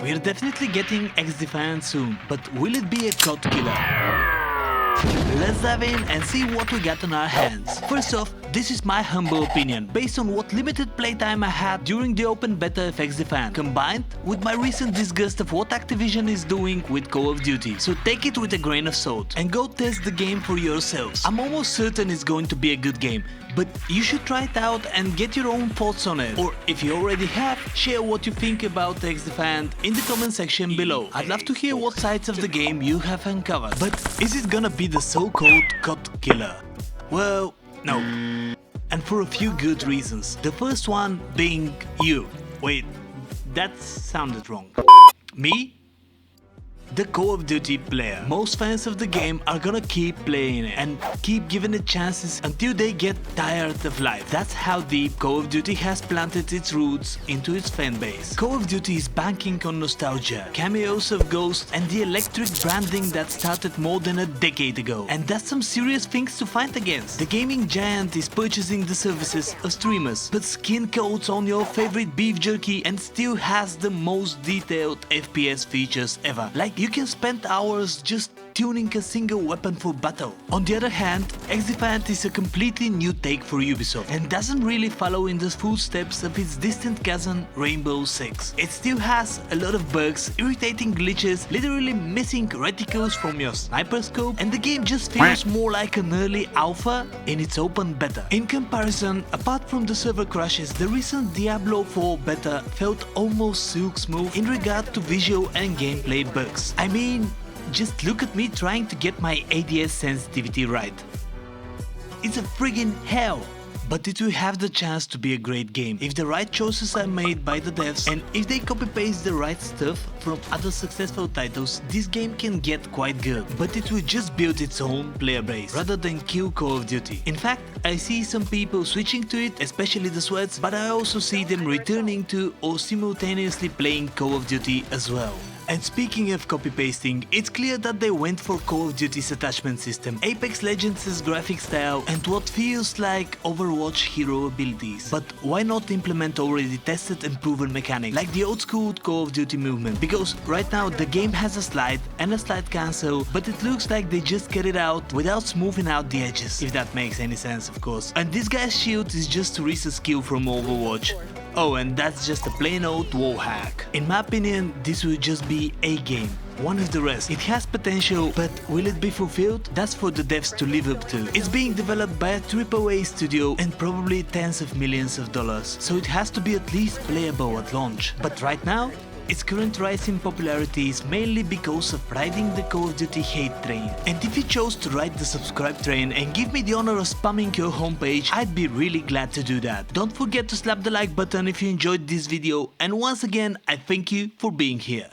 We're definitely getting Xdefiant soon, but will it be a CoD Killer? Let's dive in and see what we got on our hands. First off, this is my humble opinion, based on what limited playtime I had during the open beta of Xdefiant, combined with my recent disgust of what Activision is doing with Call of Duty. So take it with a grain of salt and go test the game for yourselves. I'm almost certain it's going to be a good game, but you should try it out and get your own thoughts on it. Or if you already have, share what you think about Xdefiant in the comment section below. I'd love to hear what sides of the game you have uncovered. But is it gonna be the so-called CoD Killer? Well, no. And for a few good reasons. The first one being you. Wait, that sounded wrong. Me? The Call of Duty player. Most fans of the game are gonna keep playing it and keep giving it chances until they get tired of life. That's how deep Call of Duty has planted its roots into its fan base. Call of Duty is banking on nostalgia, cameos of Ghost and the electric branding that started more than a decade ago. And that's some serious things to fight against. The gaming giant is purchasing the services of streamers, puts skin coats on your favorite beef jerky and still has the most detailed FPS features ever. Like, you can spend hours just tuning a single weapon for battle. On the other hand, Xdefiant is a completely new take for Ubisoft and doesn't really follow in the footsteps of its distant cousin Rainbow Six. It still has a lot of bugs, irritating glitches, literally missing reticles from your sniper scope, and the game just feels more like an early alpha in its open beta. In comparison, apart from the server crashes, the recent Diablo 4 beta felt almost silk smooth in regard to visual and gameplay bugs. I mean, just look at me trying to get my ADS sensitivity right. It's a friggin' hell! But it will have the chance to be a great game if the right choices are made by the devs, and if they copy-paste the right stuff from other successful titles, this game can get quite good. But it will just build its own player base rather than kill Call of Duty. In fact, I see some people switching to it, especially the sweats, but I also see them returning to or simultaneously playing Call of Duty as well. And speaking of copy-pasting, it's clear that they went for Call of Duty's attachment system, Apex Legends' graphic style, and what feels like Overwatch hero abilities. But why not implement already tested and proven mechanics, like the old school Call of Duty movement? Because right now the game has a slide and a slide cancel, but it looks like they just cut it out without smoothing out the edges, if that makes any sense, of course. And this guy's shield is just a reset skill from Overwatch. Oh, and that's just a plain old wall hack. In my opinion, this will just be a game, one of the rest. It has potential, but will it be fulfilled? That's for the devs to live up to. It's being developed by a AAA studio and probably tens of millions of dollars, so it has to be at least playable at launch. But right now, its current rise in popularity is mainly because of riding the Call of Duty hate train. And if you chose to ride the subscribe train and give me the honor of spamming your homepage, I'd be really glad to do that. Don't forget to slap the like button if you enjoyed this video, and once again, I thank you for being here.